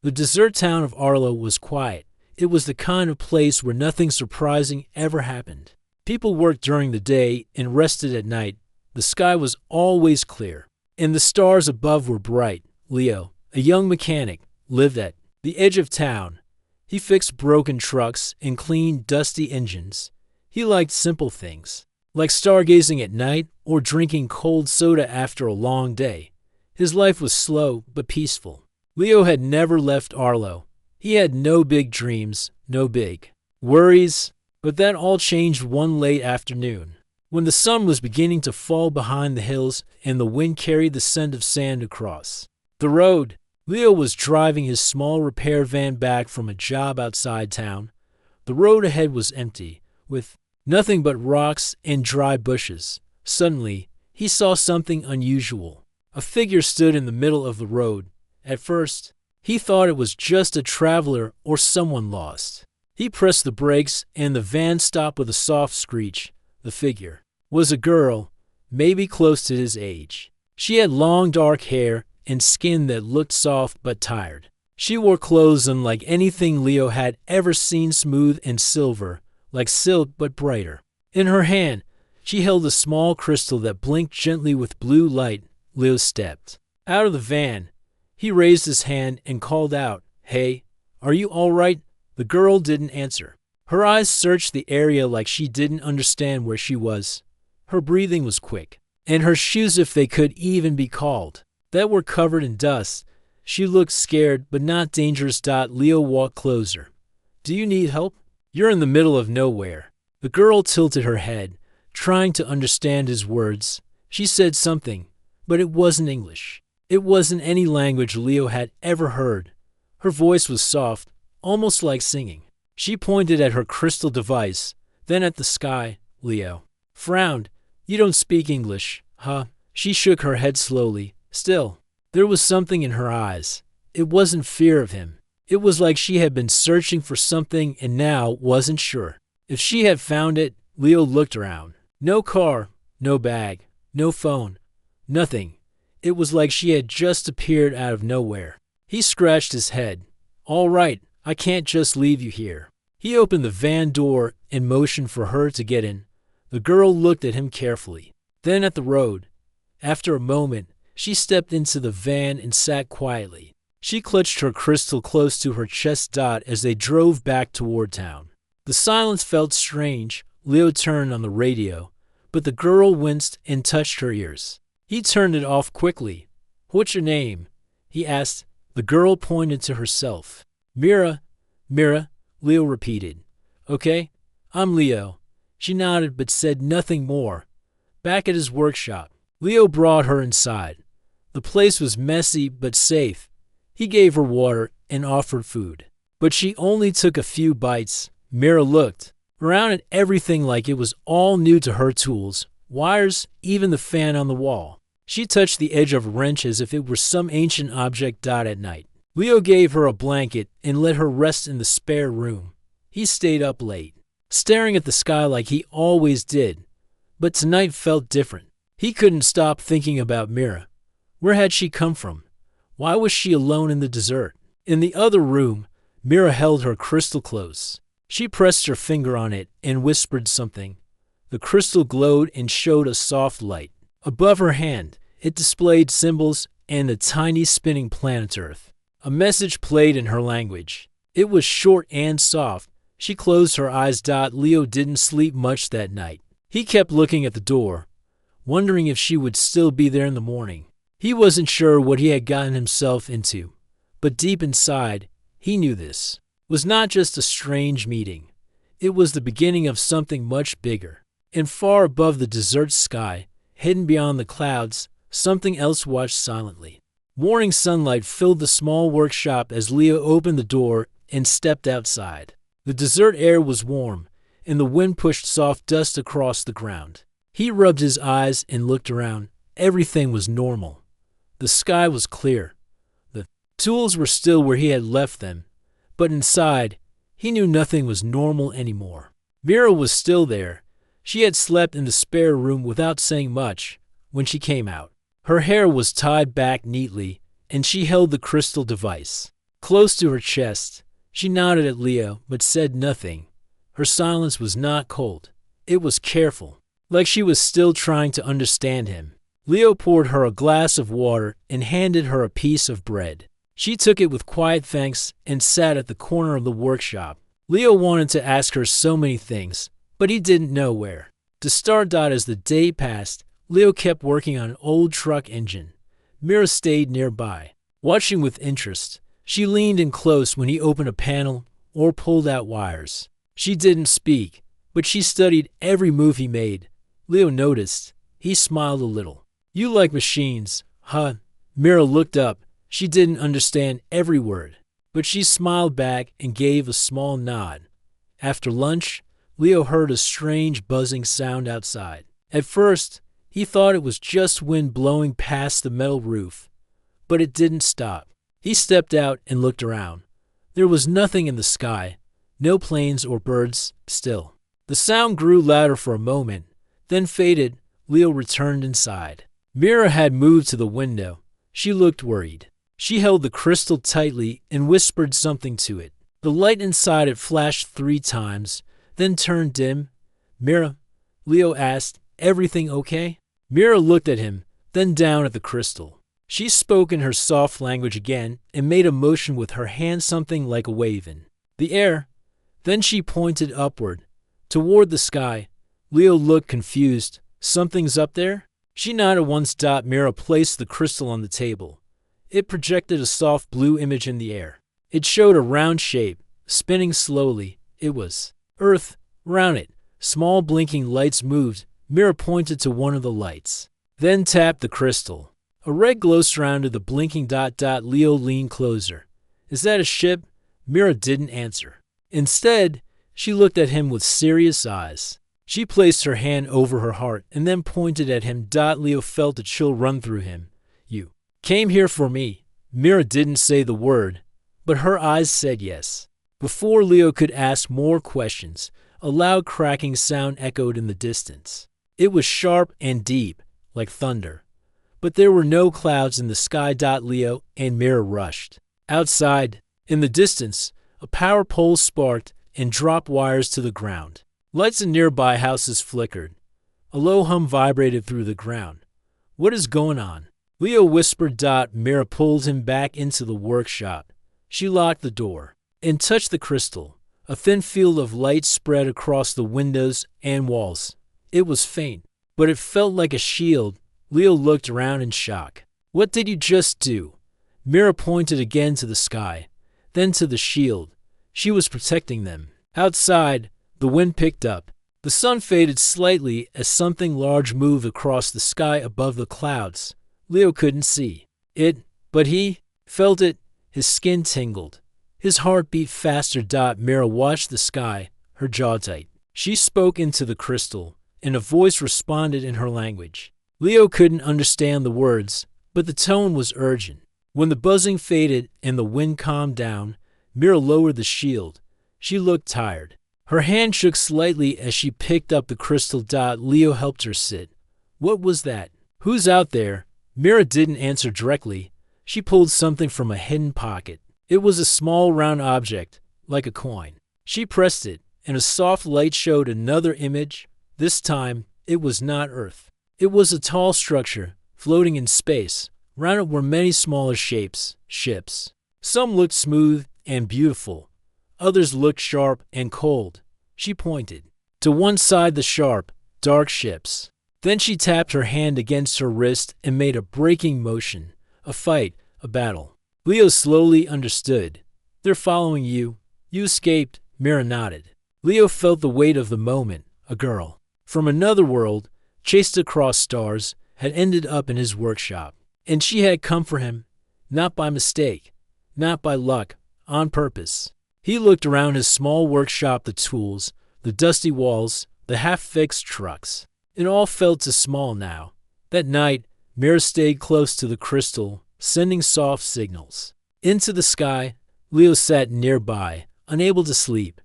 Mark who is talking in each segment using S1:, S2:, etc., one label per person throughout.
S1: The desert town of Arlo was quiet. It was the kind of place where nothing surprising ever happened. People worked during the day and rested at night. The sky was always clear, and the stars above were bright. Leo, a young mechanic, lived at the edge of town. He fixed broken trucks and cleaned dusty engines. He liked simple things, like stargazing at night or drinking cold soda after a long day. His life was slow but peaceful. Leo had never left Arlo. He had no big dreams, no big worries, but that all changed one late afternoon, when the sun was beginning to fall behind the hills and the wind carried the scent of sand across the road. Leo was driving his small repair van back from a job outside town. The road ahead was empty, with nothing but rocks and dry bushes. Suddenly, he saw something unusual. A figure stood in the middle of the road. At first, he thought it was just a traveler or someone lost. He pressed the brakes and the van stopped with a soft screech. The figure was a girl, maybe close to his age. She had long dark hair and skin that looked soft but tired. She wore clothes unlike anything Leo had ever seen, smooth and silver, like silk but brighter. In her hand, she held a small crystal that blinked gently with blue light. Leo stepped out of the van. He raised his hand and called out, "Hey, are you all right?" The girl didn't answer. Her eyes searched the area like she didn't understand where she was. Her breathing was quick, and her shoes, if they could even be called, that were covered in dust. She looked scared, but not dangerous. Leo walked closer. "Do you need help? You're in the middle of nowhere." The girl tilted her head, trying to understand his words. She said something, but it wasn't English. It wasn't any language Leo had ever heard. Her voice was soft, almost like singing. She pointed at her crystal device, then at the sky. Leo frowned. "You don't speak English, huh?" She shook her head slowly. Still, there was something in her eyes. It wasn't fear of him. It was like she had been searching for something and now wasn't sure if she had found it. Leo looked around. No car, no bag, no phone, nothing. It was like she had just appeared out of nowhere. He scratched his head. "All right, I can't just leave you here." He opened the van door and motioned for her to get in. The girl looked at him carefully, then at the road. After a moment, she stepped into the van and sat quietly. She clutched her crystal close to her chest. As they drove back toward town, the silence felt strange. Leo turned on the radio, but the girl winced and touched her ears. He turned it off quickly. "What's your name?" he asked. The girl pointed to herself. "Mira." "Mira," Leo repeated. "Okay, I'm Leo." She nodded but said nothing more. Back at his workshop, Leo brought her inside. The place was messy but safe. He gave her water and offered food, but she only took a few bites. Mira looked around at everything like it was all new to her: tools, wires, even the fan on the wall. She touched the edge of a wrench as if it were some ancient object. At night, Leo gave her a blanket and let her rest in the spare room. He stayed up late, staring at the sky like he always did, but tonight felt different. He couldn't stop thinking about Mira. Where had she come from? Why was she alone in the desert? In the other room, Mira held her crystal close. She pressed her finger on it and whispered something. The crystal glowed and showed a soft light. Above her hand, it displayed symbols and the tiny spinning planet Earth. A message played in her language. It was short and soft. She closed her eyes. Leo didn't sleep much that night. He kept looking at the door, wondering if she would still be there in the morning. He wasn't sure what he had gotten himself into, but deep inside, he knew this was not just a strange meeting. It was the beginning of something much bigger. And far above the desert sky, hidden beyond the clouds, something else watched silently. Morning sunlight filled the small workshop as Leo opened the door and stepped outside. The desert air was warm, and the wind pushed soft dust across the ground. He rubbed his eyes and looked around. Everything was normal. The sky was clear. The tools were still where he had left them, but inside, he knew nothing was normal anymore. Mira was still there. She had slept in the spare room without saying much when she came out. Her hair was tied back neatly, and she held the crystal device close to her chest. She nodded at Leo, but said nothing. Her silence was not cold. It was careful, like she was still trying to understand him. Leo poured her a glass of water and handed her a piece of bread. She took it with quiet thanks and sat at the corner of the workshop. Leo wanted to ask her so many things, but he didn't know where to start. As the day passed, Leo kept working on an old truck engine. Mira stayed nearby, watching with interest. She leaned in close when he opened a panel or pulled out wires. She didn't speak, but she studied every move he made. Leo noticed. He smiled a little. "You like machines, huh?" Mira looked up. She didn't understand every word, but she smiled back and gave a small nod. After lunch, Leo heard a strange buzzing sound outside. At first, he thought it was just wind blowing past the metal roof, but it didn't stop. He stepped out and looked around. There was nothing in the sky, no planes or birds, still. The sound grew louder for a moment, then faded. Leo returned inside. Mira had moved to the window. She looked worried. She held the crystal tightly and whispered something to it. The light inside it flashed 3 times, then turned dim. "Mira," Leo asked, "everything okay?" Mira looked at him, then down at the crystal. She spoke in her soft language again and made a motion with her hand, something like a wave in the air. Then she pointed upward, toward the sky. Leo looked confused. "Something's up there?" She nodded once. Mira placed the crystal on the table. It projected a soft blue image in the air. It showed a round shape, spinning slowly. It was Earth. Round it, small blinking lights moved. Mira pointed to one of the lights, then tapped the crystal. A red glow surrounded the blinking dot. Leo leaned closer. "Is that a ship?" Mira didn't answer. Instead, she looked at him with serious eyes. She placed her hand over her heart and then pointed at him. Leo felt a chill run through him. "You came here for me." Mira didn't say the word, but her eyes said yes. Before Leo could ask more questions, a loud cracking sound echoed in the distance. It was sharp and deep, like thunder. But there were no clouds in the sky. Leo and Mira rushed. Outside, in the distance, a power pole sparked and dropped wires to the ground. Lights in nearby houses flickered. A low hum vibrated through the ground. "What is going on?" Leo whispered. Mira pulled him back into the workshop. She locked the door and touched the crystal. A thin field of light spread across the windows and walls. It was faint, but it felt like a shield. Leo looked around in shock. "What did you just do?" Mira pointed again to the sky, then to the shield. She was protecting them. Outside, the wind picked up. The sun faded slightly as something large moved across the sky above the clouds. Leo couldn't see it, but he felt it. His skin tingled. His heart beat faster. Mira watched the sky, her jaw tight. She spoke into the crystal, and a voice responded in her language. Leo couldn't understand the words, but the tone was urgent. When the buzzing faded and the wind calmed down, Mira lowered the shield. She looked tired. Her hand shook slightly as she picked up the crystal. Leo helped her sit. "What was that? Who's out there?" Mira didn't answer directly. She pulled something from a hidden pocket. It was a small round object, like a coin. She pressed it, and a soft light showed another image. This time, it was not Earth. It was a tall structure, floating in space. Round it were many smaller shapes, ships. Some looked smooth and beautiful. Others looked sharp and cold. She pointed to one side, the sharp, dark ships. Then she tapped her hand against her wrist and made a braking motion. A fight, a battle. Leo slowly understood. "They're following you. You escaped." Mira nodded. Leo felt the weight of the moment. A girl from another world, chased across stars, had ended up in his workshop. And she had come for him, not by mistake, not by luck, on purpose. He looked around his small workshop, the tools, the dusty walls, the half-fixed trucks. It all felt too small now. That night, Mira stayed close to the crystal, sending soft signals. Into the sky, Leo sat nearby, unable to sleep.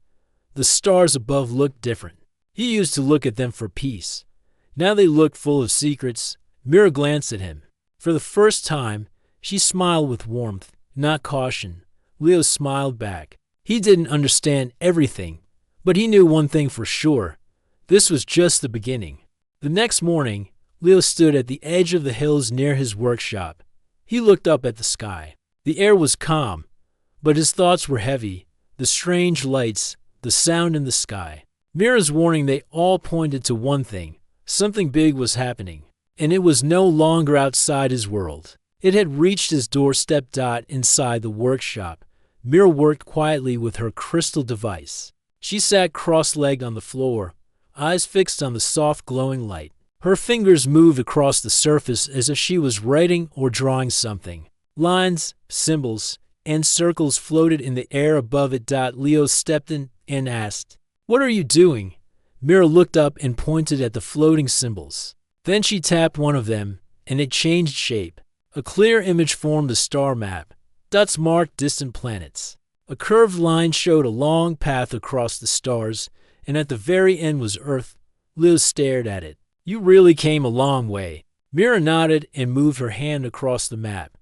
S1: The stars above looked different. He used to look at them for peace. Now they looked full of secrets. Mira glanced at him. For the first time, she smiled with warmth, not caution, Leo smiled back. He didn't understand everything, but he knew one thing for sure. This was just the beginning. The next morning, Leo stood at the edge of the hills near his workshop. He looked up at the sky. The air was calm, but his thoughts were heavy. The strange lights, the sound in the sky. Mira's warning, they all pointed to one thing. Something big was happening, and it was no longer outside his world. It had reached his doorstep. Inside the workshop, Mira worked quietly with her crystal device. She sat cross-legged on the floor, eyes fixed on the soft glowing light. Her fingers moved across the surface as if she was writing or drawing something. Lines, symbols, and circles floated in the air above it. Leo stepped in and asked, "What are you doing?" Mira looked up and pointed at the floating symbols. Then she tapped one of them, and it changed shape. A clear image formed a star map. Dots marked distant planets. A curved line showed a long path across the stars, and at the very end was Earth. Leo stared at it. "You really came a long way." Mira nodded and moved her hand across the map.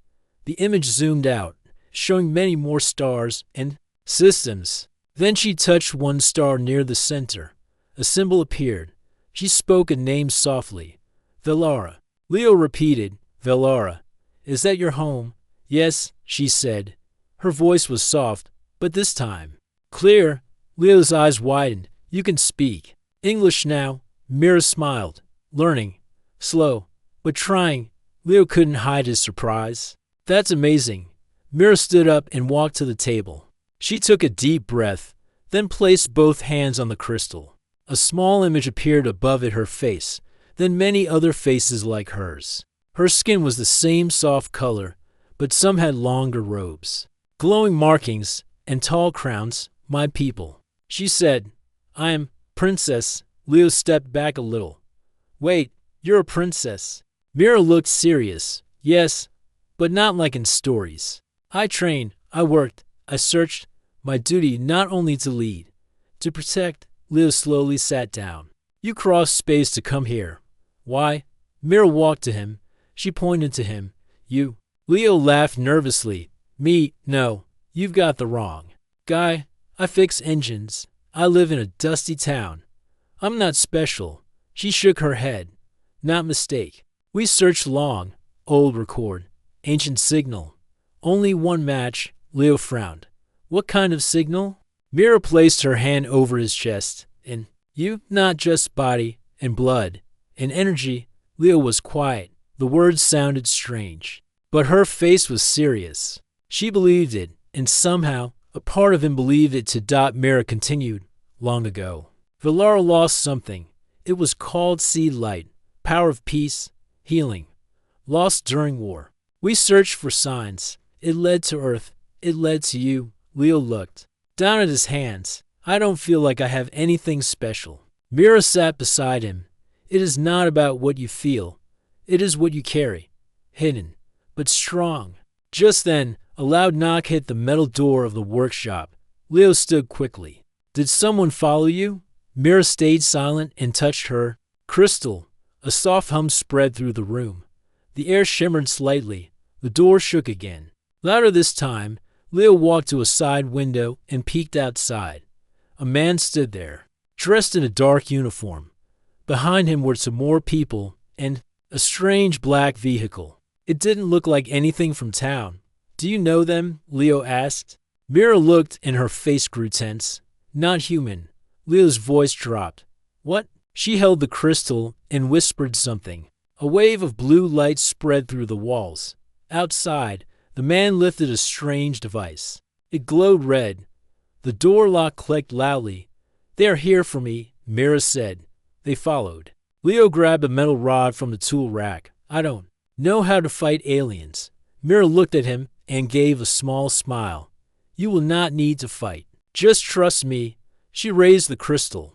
S1: The image zoomed out, showing many more stars and systems. Then she touched one star near the center. A symbol appeared. She spoke a name softly. "Velara." Leo repeated, "Velara. Is that your home?" "Yes," she said. Her voice was soft, but this time clear. Leo's eyes widened. "You can speak English now." Mira smiled. "Learning. Slow, but trying." Leo couldn't hide his surprise. "That's amazing." Mira stood up and walked to the table. She took a deep breath, then placed both hands on the crystal. A small image appeared above it, her face, then many other faces like hers. Her skin was the same soft color, but some had longer robes, glowing markings, and tall crowns. "My people," she said. "I am Princess." Leo stepped back a little. "Wait, you're a princess?" Mira looked serious. "Yes, but not like in stories. I trained, I worked, I searched. My duty not only to lead, to protect." Leo slowly sat down. "You crossed space to come here. Why?" Mira walked to him. She pointed to him. "You." Leo laughed nervously. "Me? No, you've got the wrong guy. I fix engines. I live in a dusty town. I'm not special." She shook her head. "Not mistake. We searched long. Old record. Ancient signal. Only one match." Leo frowned. "What kind of signal?" Mira placed her hand over his chest. "And you, not just body and blood and energy." Leo was quiet. The words sounded strange, but her face was serious. She believed it, and somehow a part of him believed it too. Mira continued. "Long ago, Velara lost something. It was called seed light, power of peace, healing. Lost during war. We searched for signs. It led to Earth. It led to you." Leo looked down at his hands. "I don't feel like I have anything special." Mira sat beside him. "It is not about what you feel. It is what you carry. Hidden, but strong." Just then, a loud knock hit the metal door of the workshop. Leo stood quickly. "Did someone follow you?" Mira stayed silent and touched her crystal. A soft hum spread through the room. The air shimmered slightly. The door shook again. Louder this time. Leo walked to a side window and peeked outside. A man stood there, dressed in a dark uniform. Behind him were some more people and a strange black vehicle. It didn't look like anything from town. "Do you know them?" Leo asked. Mira looked and her face grew tense. "Not human." Leo's voice dropped. "What?" She held the crystal and whispered something. A wave of blue light spread through the walls. Outside, the man lifted a strange device. It glowed red. The door lock clicked loudly. "They are here for me," Mira said. They followed. Leo grabbed a metal rod from the tool rack. "I don't know how to fight aliens." Mira looked at him and gave a small smile. "You will not need to fight. Just trust me." She raised the crystal.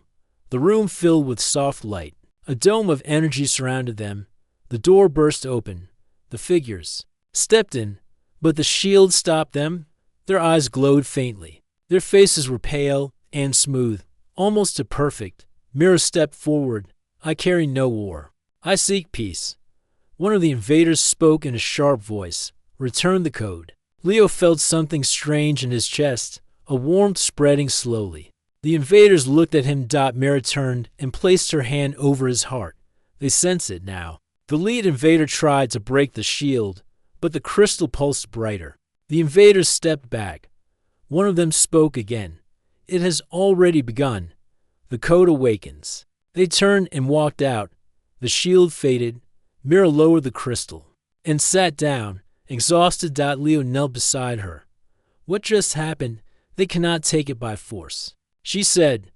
S1: The room filled with soft light. A dome of energy surrounded them. The door burst open. The figures stepped in, but the shield stopped them. Their eyes glowed faintly. Their faces were pale and smooth, almost to perfect. Mira stepped forward. "I carry no war. I seek peace." One of the invaders spoke in a sharp voice. "Return the code." Leo felt something strange in his chest, a warmth spreading slowly. The invaders looked at him. Mira turned and placed her hand over his heart. They sensed it now. The lead invader tried to break the shield, but the crystal pulsed brighter. The invaders stepped back. One of them spoke again. It has already begun. The code awakens. They turned and walked out. The shield faded. Mira lowered the crystal and sat down, exhausted. Leo knelt beside her. What just happened? They cannot take it by force. She said,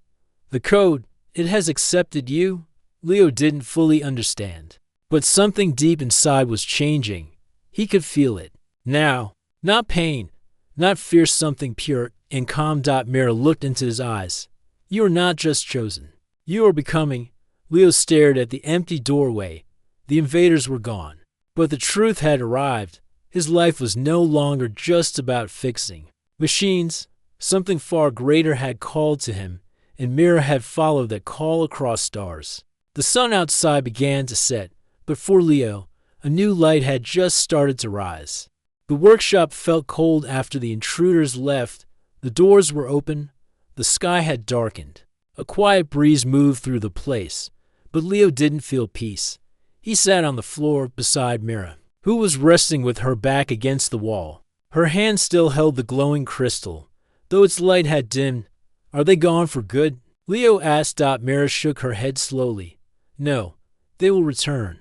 S1: the code, it has accepted you. Leo didn't fully understand, but something deep inside was changing. He could feel it. Now, not pain, not fear, something pure and calm. Mira looked into his eyes. You are not just chosen. You are becoming. Leo stared at the empty doorway. The invaders were gone. But the truth had arrived. His life was no longer just about fixing machines. Something far greater had called to him, and Mira had followed that call across stars. The sun outside began to set, but for Leo, a new light had just started to rise. The workshop felt cold after the intruders left. The doors were open. The sky had darkened. A quiet breeze moved through the place, but Leo didn't feel peace. He sat on the floor beside Mira, who was resting with her back against the wall. Her hand still held the glowing crystal, though its light had dimmed. Are they gone for good? Leo asked. Mira shook her head slowly. No, they will return.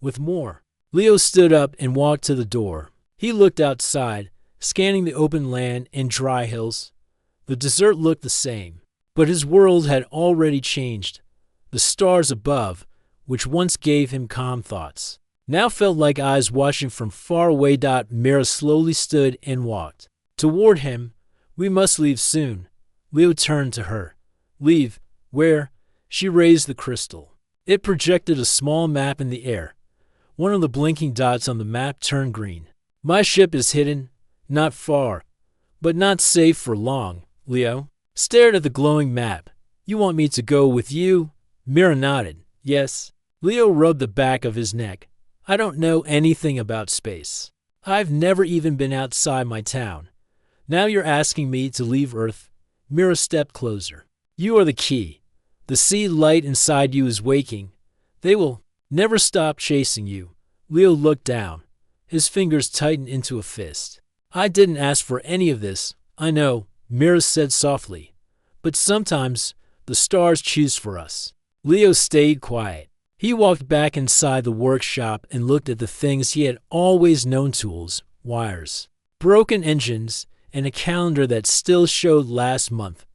S1: With more. Leo stood up and walked to the door. He looked outside, scanning the open land and dry hills. The desert looked the same, but his world had already changed. The stars above, which once gave him calm thoughts, now felt like eyes watching from far away. Mira slowly stood and walked toward him. We must leave soon. Leo turned to her. Leave? Where? She raised the crystal. It projected a small map in the air. One of the blinking dots on the map turned green. My ship is hidden, not far, but not safe for long. Leo stared at the glowing map. You want me to go with you? Mira nodded. Yes. Leo rubbed the back of his neck. I don't know anything about space. I've never even been outside my town. Now you're asking me to leave Earth. Mira stepped closer. You are the key. The seed light inside you is waking. They will never stop chasing you. Leo looked down. His fingers tightened into a fist. I didn't ask for any of this. I know, Mira said softly. But sometimes the stars choose for us. Leo stayed quiet. He walked back inside the workshop and looked at the things he had always known: tools, wires, broken engines, and a calendar that still showed last month.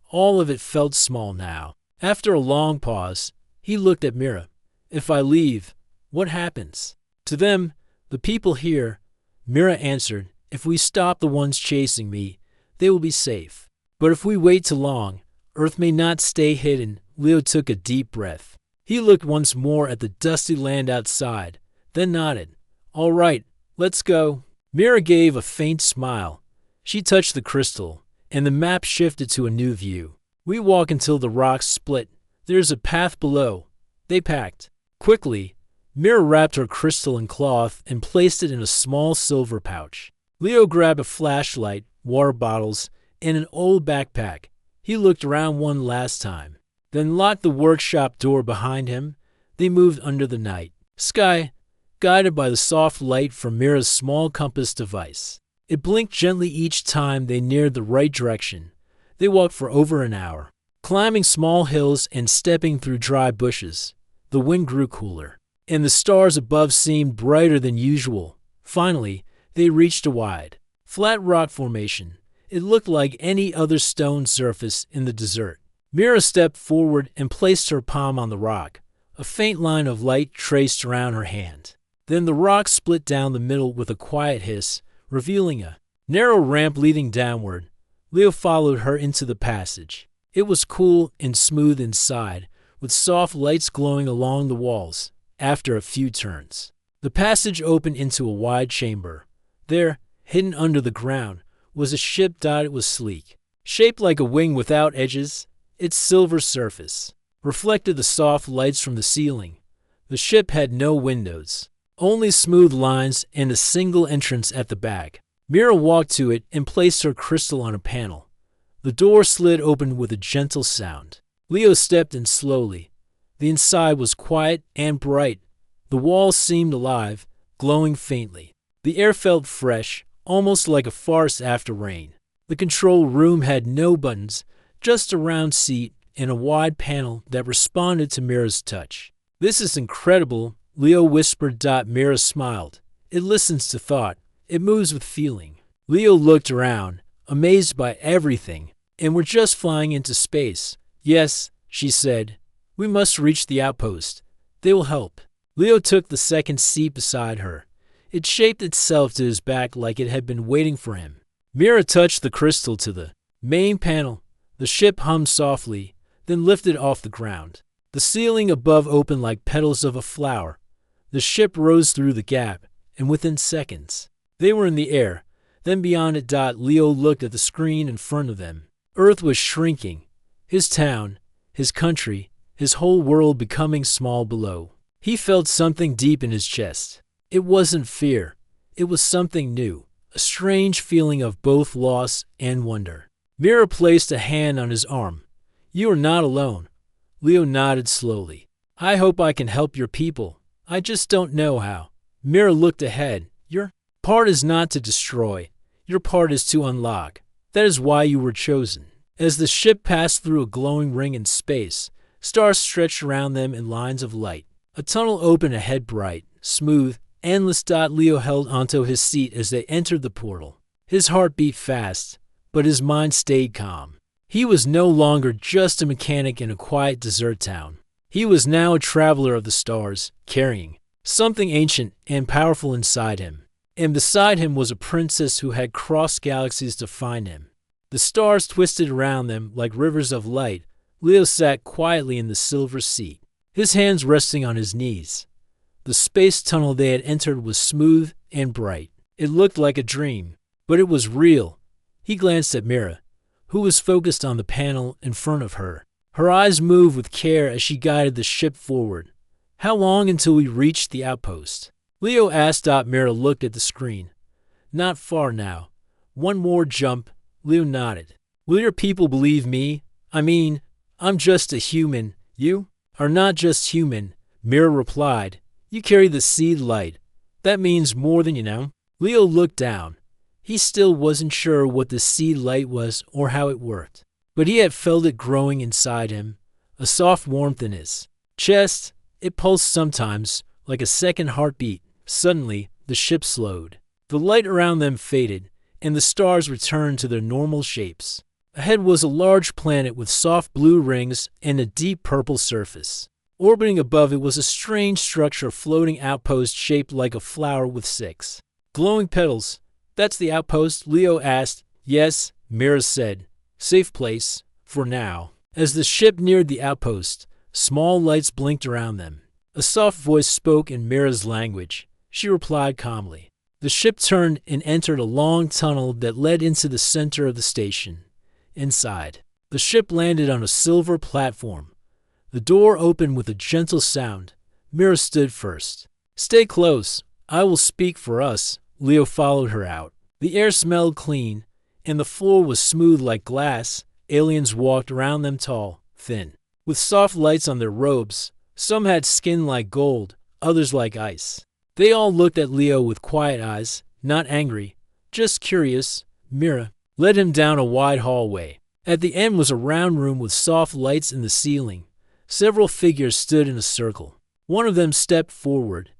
S1: All of it felt small now. After a long pause, he looked at Mira. If I leave, what happens? To them, the people here, Mira answered. If we stop the ones chasing me, they will be safe. But if we wait too long, Earth may not stay hidden. Leo took a deep breath. He looked once more at the dusty land outside, then nodded. All right, let's go. Mira gave a faint smile. She touched the crystal, and the map shifted to a new view. We walk until the rocks split. There's a path below. They packed. Quickly, Mira wrapped her crystal in cloth and placed it in a small silver pouch. Leo grabbed a flashlight, water bottles, and an old backpack. He looked around one last time, then locked the workshop door behind him. They moved under the night sky, guided by the soft light from Mira's small compass device. It blinked gently each time they neared the right direction. They walked for over an hour, climbing small hills and stepping through dry bushes. The wind grew cooler, and the stars above seemed brighter than usual. Finally, they reached a wide, flat rock formation. It looked like any other stone surface in the desert. Mira stepped forward and placed her palm on the rock. A faint line of light traced around her hand. Then the rock split down the middle with a quiet hiss, revealing a narrow ramp leading downward. Leo followed her into the passage. It was cool and smooth inside, with soft lights glowing along the walls. After a few turns, the passage opened into a wide chamber. There, hidden under the ground, was a ship. It was sleek, shaped like a wing without edges. Its silver surface reflected the soft lights from the ceiling. The ship had no windows, only smooth lines and a single entrance at the back. Mira walked to it and placed her crystal on a panel. The door slid open with a gentle sound. Leo stepped in slowly. The inside was quiet and bright. The walls seemed alive, glowing faintly. The air felt fresh, almost like a forest after rain. The control room had no buttons, just a round seat and a wide panel that responded to Mira's touch. "This is incredible," Leo whispered. Mira smiled. "It listens to thought. It moves with feeling." Leo looked around, amazed by everything. "And we're just flying into space." "Yes," she said. "We must reach the outpost. They will help." Leo took the second seat beside her. It shaped itself to his back like it had been waiting for him. Mira touched the crystal to the main panel. The ship hummed softly, then lifted off the ground. The ceiling above opened like petals of a flower. The ship rose through the gap, and within seconds, they were in the air. Then beyond it, Leo looked at the screen in front of them. Earth was shrinking. His town, his country, his whole world becoming small below. He felt something deep in his chest. It wasn't fear. It was something new, a strange feeling of both loss and wonder. Mira placed a hand on his arm. "You are not alone." Leo nodded slowly. "I hope I can help your people. I just don't know how." Mira looked ahead. "Your part is not to destroy. Your part is to unlock. That is why you were chosen." As the ship passed through a glowing ring in space, stars stretched around them in lines of light. A tunnel opened ahead, bright, smooth, endless. Leo held onto his seat as they entered the portal. His heart beat fast, but his mind stayed calm. He was no longer just a mechanic in a quiet desert town. He was now a traveler of the stars, carrying something ancient and powerful inside him. And beside him was a princess who had crossed galaxies to find him. The stars twisted around them like rivers of light. Leo sat quietly in the silver seat, his hands resting on his knees. The space tunnel they had entered was smooth and bright. It looked like a dream, but it was real. He glanced at Mira, who was focused on the panel in front of her. Her eyes moved with care as she guided the ship forward. "How long until we reach the outpost?" Leo asked. Mira looked at the screen. "Not far now. One more jump." Leo nodded. "Will your people believe me? I mean, I'm just a human." "You are not just human," Mira replied. "You carry the seed light. That means more than you know." Leo looked down. He still wasn't sure what the seed light was or how it worked, but he had felt it growing inside him, a soft warmth in his chest. It pulsed sometimes, like a second heartbeat. Suddenly, the ship slowed. The light around them faded, and the stars returned to their normal shapes. Ahead was a large planet with soft blue rings and a deep purple surface. Orbiting above it was a strange structure, floating outpost shaped like a flower with 6 glowing petals. "That's the outpost?" Leo asked. "Yes," Mira said. "Safe place, for now." As the ship neared the outpost, small lights blinked around them. A soft voice spoke in Mira's language. She replied calmly. The ship turned and entered a long tunnel that led into the center of the station. Inside, the ship landed on a silver platform. The door opened with a gentle sound. Mira stood first. "Stay close. I will speak for us." Leo followed her out. The air smelled clean, and the floor was smooth like glass. Aliens walked around them, tall, thin, with soft lights on their robes. Some had skin like gold, others like ice. They all looked at Leo with quiet eyes, not angry, just curious. Mira led him down a wide hallway. At the end was a round room with soft lights in the ceiling. Several figures stood in a circle. One of them stepped forward.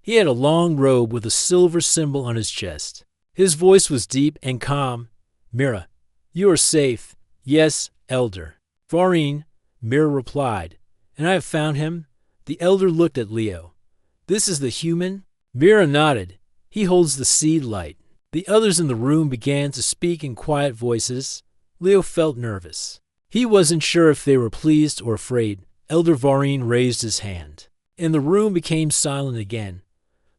S1: He had a long robe with a silver symbol on his chest. His voice was deep and calm. "Mira, you are safe." "Yes, Elder." "Varine," Mira replied. "And I have found him." The Elder looked at Leo. "This is the human?" Mira nodded. "He holds the seed light." The others in the room began to speak in quiet voices. Leo felt nervous. He wasn't sure if they were pleased or afraid. Elder Varine raised his hand, and the room became silent again.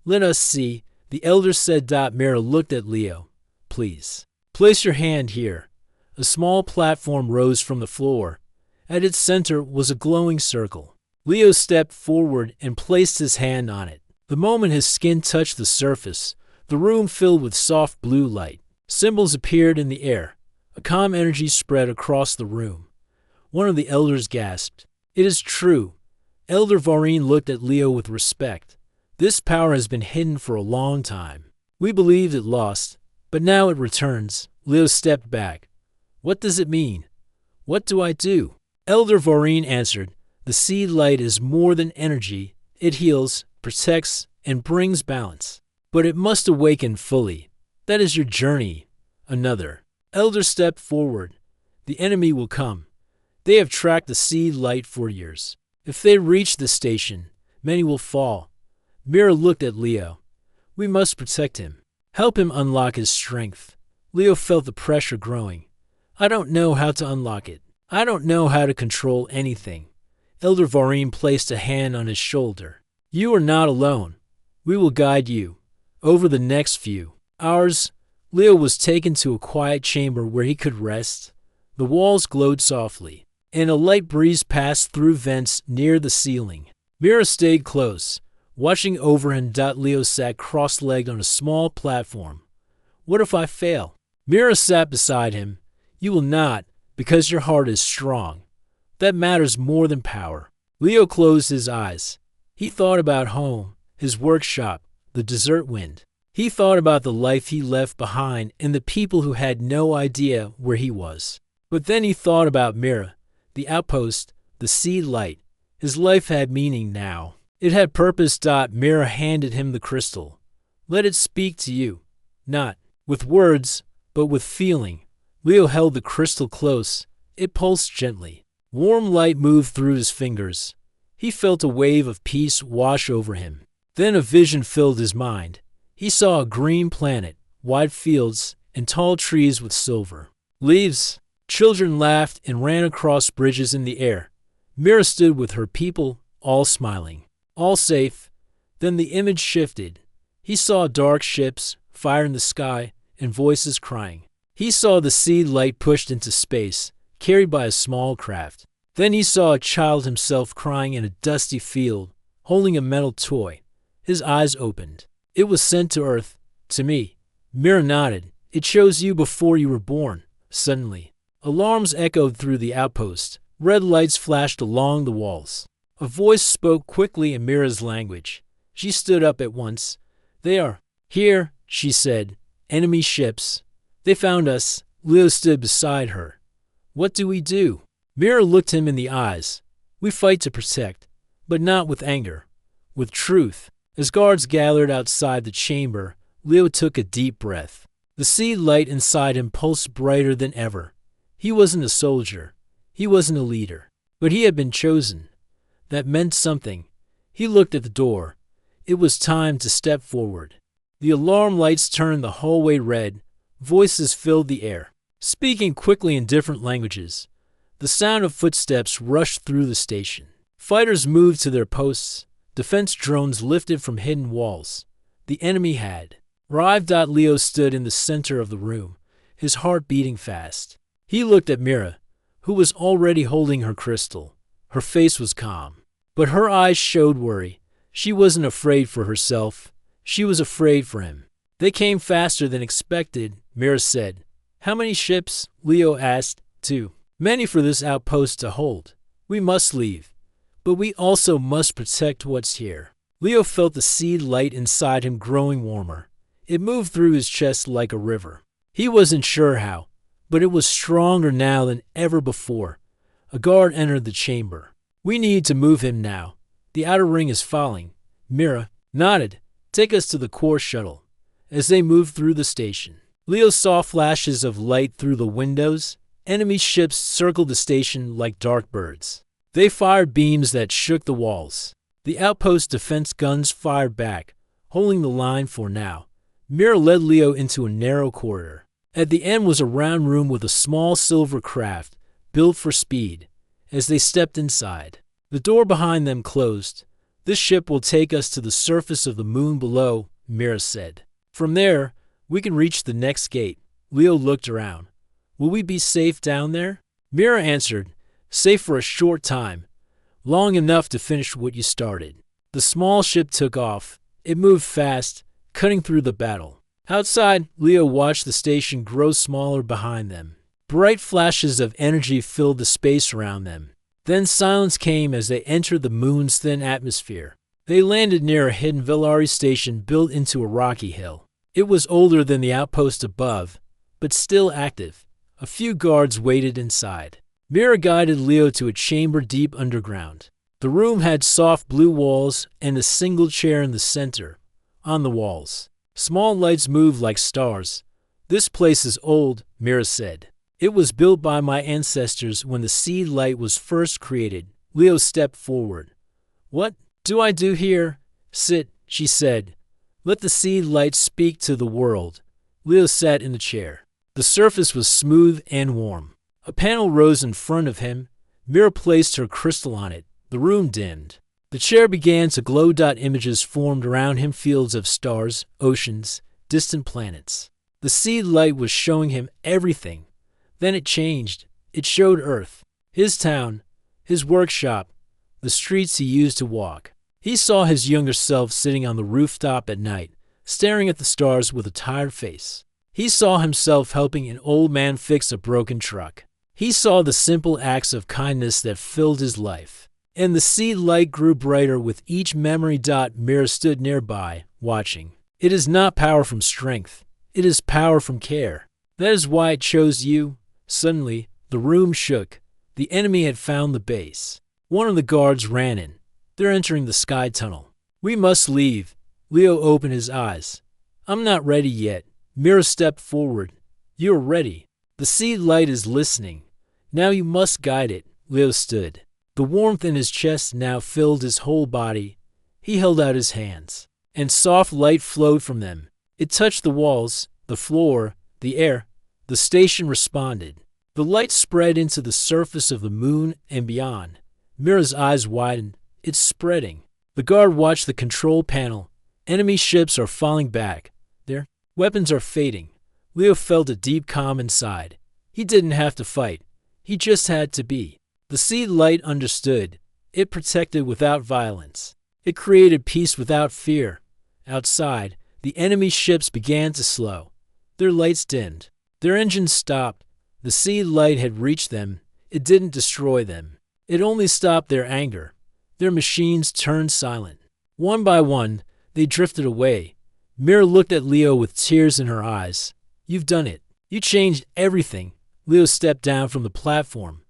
S1: "Let us see," the Elder said. Mira looked at Leo. "Please, place your hand here." A small platform rose from the floor. At its center was a glowing circle. Leo stepped forward and placed his hand on it. The moment his skin touched the surface, The room filled with soft blue light. Symbols appeared in the air. A calm energy spread across the room. One of the elders gasped. It is true. Elder Varine looked at Leo with respect. This power has been hidden for a long time. We believed it lost, but now it returns. Leo stepped back. What does it mean? What do I do? Elder Varine answered, the seed light is more than energy. It heals, protects, and brings balance. But it must awaken fully. That is your journey. Another elder stepped forward. The enemy will come. They have tracked the seed light for years. If they reach the station, many will fall. Mira looked at Leo. We must protect him. Help him unlock his strength. Leo felt the pressure growing. I don't know how to unlock it. I don't know how to control anything. Elder Varine placed a hand on his shoulder. You are not alone. We will guide you. Over the next few hours, Leo was taken to a quiet chamber where he could rest. The walls glowed softly, and a light breeze passed through vents near the ceiling. Mira stayed close, watching over him. Leo sat cross-legged on a small platform. What if I fail? Mira sat beside him. You will not, because your heart is strong. That matters more than power. Leo closed his eyes. He thought about home, his workshop, the desert wind. He thought about the life he left behind and the people who had no idea where he was. But then he thought about Mira, the outpost, the seed light. His life had meaning now. It had purpose. Mira handed him the crystal. Let it speak to you, not with words, but with feeling. Leo held the crystal close. It pulsed gently. Warm light moved through his fingers. He felt a wave of peace wash over him. Then a vision filled his mind. He saw a green planet, wide fields, and tall trees with silver leaves. Children laughed and ran across bridges in the air. Mira stood with her people, all smiling, all safe. Then the image shifted. He saw dark ships, fire in the sky, and voices crying. He saw the seed light pushed into space, carried by a small craft. Then he saw a child himself crying in a dusty field, holding a metal toy. His eyes opened. It was sent to Earth, to me. Mira nodded. It chose you before you were born. Suddenly, alarms echoed through the outpost. Red lights flashed along the walls. A voice spoke quickly in Mira's language. She stood up at once. They are here, she said. Enemy ships. They found us. Leo stood beside her. What do we do? Mira looked him in the eyes. We fight to protect, but not with anger, with truth. As guards gathered outside the chamber, Leo took a deep breath. The seed light inside him pulsed brighter than ever. He wasn't a soldier. He wasn't a leader. But he had been chosen. That meant something. He looked at the door. It was time to step forward. The alarm lights turned the hallway red. Voices filled the air, speaking quickly in different languages. The sound of footsteps rushed through the station. Fighters moved to their posts. Defense drones lifted from hidden walls. The enemy had arrived. Leo stood in the center of the room, his heart beating fast. He looked at Mira, who was already holding her crystal. Her face was calm, but her eyes showed worry. She wasn't afraid for herself. She was afraid for him. They came faster than expected, Mira said. How many ships? Leo asked. 2. Many for this outpost to hold. We must leave. But we also must protect what's here. Leo felt the seed light inside him growing warmer. It moved through his chest like a river. He wasn't sure how, but it was stronger now than ever before. A guard entered the chamber. We need to move him now. The outer ring is falling. Mira nodded. Take us to the core shuttle. As they moved through the station, Leo saw flashes of light through the windows. Enemy ships circled the station like dark birds. They fired beams that shook the walls. The outpost defense guns fired back, holding the line for now. Mira led Leo into a narrow corridor. At the end was a round room with a small silver craft, built for speed. As they stepped inside, the door behind them closed. This ship will take us to the surface of the moon below, Mira said. From there, we can reach the next gate. Leo looked around. Will we be safe down there? Mira answered, safe for a short time, long enough to finish what you started. The small ship took off. It moved fast, cutting through the battle. Outside, Leo watched the station grow smaller behind them. Bright flashes of energy filled the space around them. Then silence came as they entered the moon's thin atmosphere. They landed near a hidden Villari station built into a rocky hill. It was older than the outpost above, but still active. A few guards waited inside. Mira guided Leo to a chamber deep underground. The room had soft blue walls and a single chair in the center. On the walls, small lights moved like stars. "This place is old," Mira said. "It was built by my ancestors when the seed light was first created." Leo stepped forward. "What do I do here?" "Sit," she said. "Let the seed light speak to the world." Leo sat in the chair. The surface was smooth and warm. A panel rose in front of him. Mira placed her crystal on it. The room dimmed. The chair began to glow. Images formed around him, fields of stars, oceans, distant planets. The seed light was showing him everything. Then it changed. It showed Earth, his town, his workshop, the streets he used to walk. He saw his younger self sitting on the rooftop at night, staring at the stars with a tired face. He saw himself helping an old man fix a broken truck. He saw the simple acts of kindness that filled his life. And the seed light grew brighter with each memory. Mira stood nearby, watching. It is not power from strength. It is power from care. That is why it chose you. Suddenly, the room shook. The enemy had found the base. One of the guards ran in. "They're entering the sky tunnel. We must leave." Leo opened his eyes. "I'm not ready yet." Mira stepped forward. "You are ready. The seed light is listening. Now you must guide it." Leo stood. The warmth in his chest now filled his whole body. He held out his hands, and soft light flowed from them. It touched the walls, the floor, the air. The station responded. The light spread into the surface of the moon and beyond. Mira's eyes widened. "It's spreading." The guard watched the control panel. Enemy ships are falling back. Their weapons are fading. Leo felt a deep calm inside. He didn't have to fight. He just had to be. The seed light understood. It protected without violence. It created peace without fear. Outside, the enemy ships began to slow. Their lights dimmed. Their engines stopped. The seed light had reached them. It didn't destroy them. It only stopped their anger. Their machines turned silent. One by one, they drifted away. Mira looked at Leo with tears in her eyes. "You've done it. You changed everything." Leo stepped down from the platform.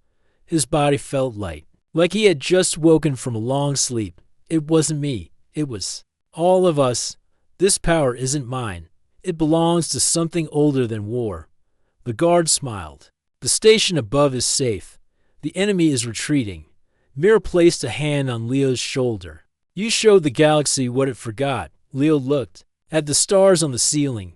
S1: His body felt light, like he had just woken from a long sleep. "It wasn't me. It was all of us. This power isn't mine. It belongs to something older than war." The guard smiled. "The station above is safe. The enemy is retreating." Mira placed a hand on Leo's shoulder. "You showed the galaxy what it forgot." Leo looked at the stars on the ceiling.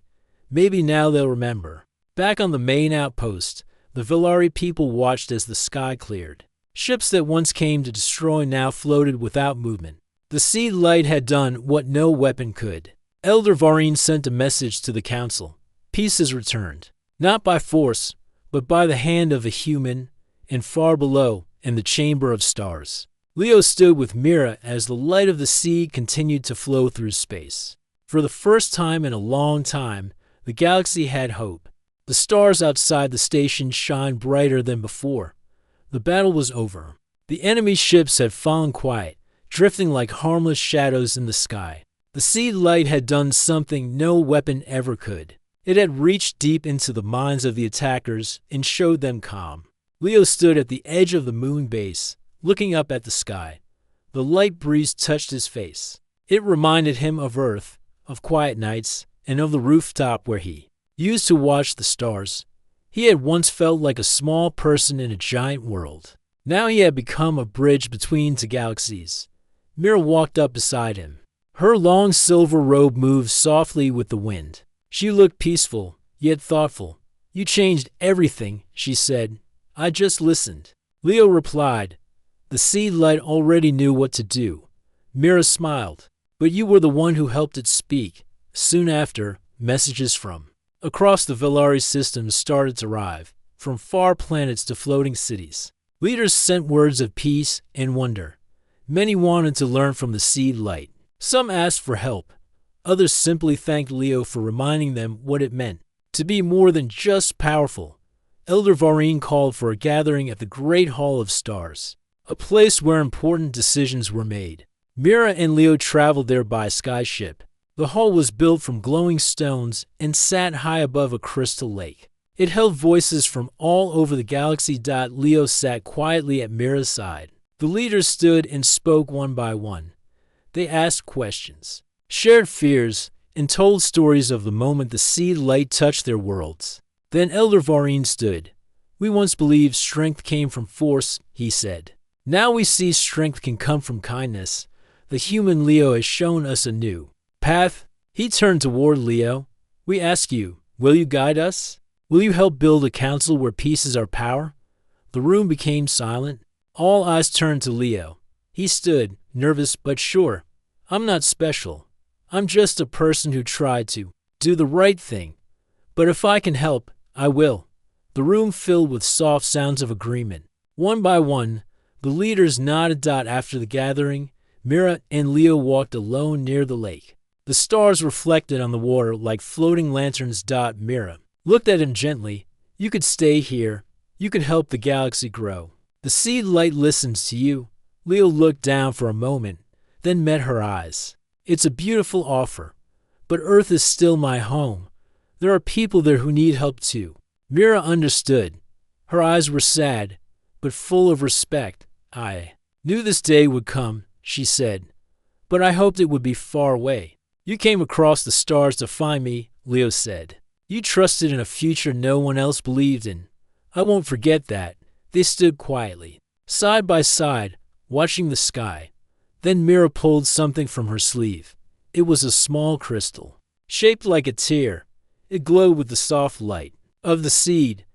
S1: Maybe now they'll remember. Back on the main outpost, the Villari people watched as the sky cleared. Ships that once came to destroy now floated without movement. The seed light had done what no weapon could. Elder Varine sent a message to the council. Peace is returned, not by force, but by the hand of a human, and far below, in the chamber of stars. Leo stood with Mira as the light of the sea continued to flow through space. For the first time in a long time, the galaxy had hope. The stars outside the station shined brighter than before. The battle was over. The enemy ships had fallen quiet, drifting like harmless shadows in the sky. The seed light had done something no weapon ever could. It had reached deep into the minds of the attackers and showed them calm. Leo stood at the edge of the moon base, looking up at the sky. The light breeze touched his face. It reminded him of Earth, of quiet nights, and of the rooftop where he used to watch the stars. He had once felt like a small person in a giant world. Now he had become a bridge between two galaxies. Mira walked up beside him. Her long silver robe moved softly with the wind. She looked peaceful, yet thoughtful. "You changed everything," she said. "I just listened." Leo replied. The seed light already knew what to do. Mira smiled. "But you were the one who helped it speak." Soon after, messages from across the Villari system started to arrive, from far planets to floating cities. Leaders sent words of peace and wonder. Many wanted to learn from the seed light. Some asked for help. Others simply thanked Leo for reminding them what it meant to be more than just powerful. Elder Varine called for a gathering at the Great Hall of Stars, a place where important decisions were made. Mira and Leo traveled there by skyship. The hall was built from glowing stones and sat high above a crystal lake. It held voices from all over the galaxy. Leo sat quietly at Mira's side. The leaders stood and spoke one by one. They asked questions, shared fears, and told stories of the moment the seed light touched their worlds. Then Elder Varine stood. "We once believed strength came from force," he said. "Now we see strength can come from kindness. The human Leo has shown us a new path." He turned toward Leo. "We ask you, will you guide us? Will you help build a council where peace is our power?" The room became silent. All eyes turned to Leo. He stood, nervous but sure. "I'm not special. I'm just a person who tried to do the right thing. But if I can help, I will." The room filled with soft sounds of agreement. One by one, the leaders nodded. After the gathering, Mira and Leo walked alone near the lake. The stars reflected on the water like floating lanterns. Mira looked at him gently. "You could stay here. You could help the galaxy grow. The seed light listens to you." Leo looked down for a moment, then met her eyes. "It's a beautiful offer, but Earth is still my home. There are people there who need help too." Mira understood. Her eyes were sad, but full of respect. "I knew this day would come," she said, "but I hoped it would be far away." "You came across the stars to find me," Leo said. "You trusted in a future no one else believed in. I won't forget that." They stood quietly, side by side, watching the sky. Then Mira pulled something from her sleeve. It was a small crystal, shaped like a tear. It glowed with the soft light of the seed.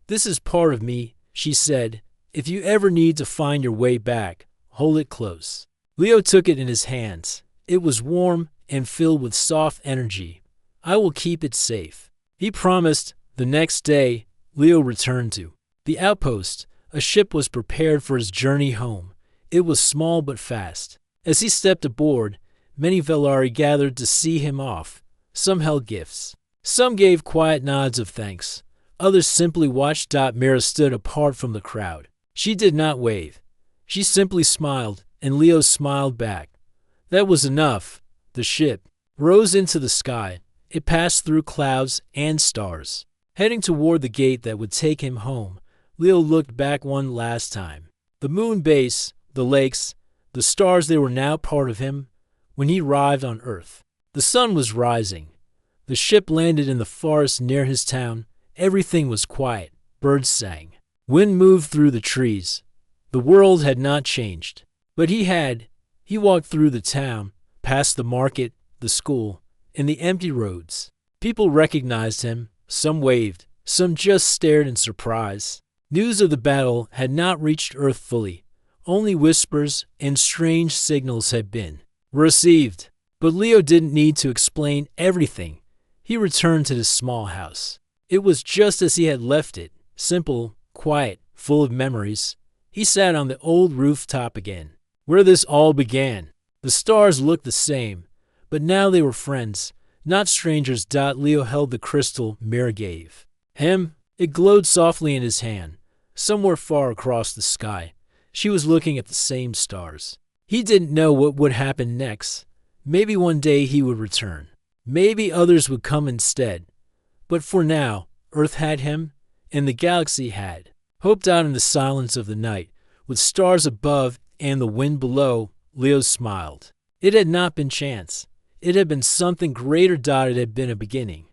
S1: "This is part of me," she said. "If you ever need to find your way back, hold it close." Leo took it in his hands. It was warm and filled with soft energy. "I will keep it safe," he promised. The next day, Leo returned to the outpost. A ship was prepared for his journey home. It was small but fast. As he stepped aboard, many Velari gathered to see him off. Some held gifts. Some gave quiet nods of thanks. Others simply watched. Mira stood apart from the crowd. She did not wave. She simply smiled, and Leo smiled back. That was enough. The ship rose into the sky. It passed through clouds and stars, heading toward the gate that would take him home. Leo looked back one last time. The moon base, the lakes, the stars, they were now part of him. When he arrived on Earth, the sun was rising. The ship landed in the forest near his town. Everything was quiet. Birds sang. Wind moved through the trees. The world had not changed, but he had. He walked through the town, past the market, the school, and the empty roads. People recognized him. Some waved. Some just stared in surprise. News of the battle had not reached Earth fully. Only whispers and strange signals had been received. But Leo didn't need to explain everything. He returned to the small house. It was just as he had left it, simple, quiet, full of memories. He sat on the old rooftop again, where this all began. The stars looked the same, but now they were friends, not strangers. Leo held the crystal Mira gave him. It glowed softly in his hand. Somewhere far across the sky, she was looking at the same stars. He didn't know what would happen next. Maybe one day he would return. Maybe others would come instead. But for now, Earth had him, and the galaxy had. Hoped out in the silence of the night, with stars above and the wind below, Leo smiled. It had not been chance. It had been something greater. It had been a beginning.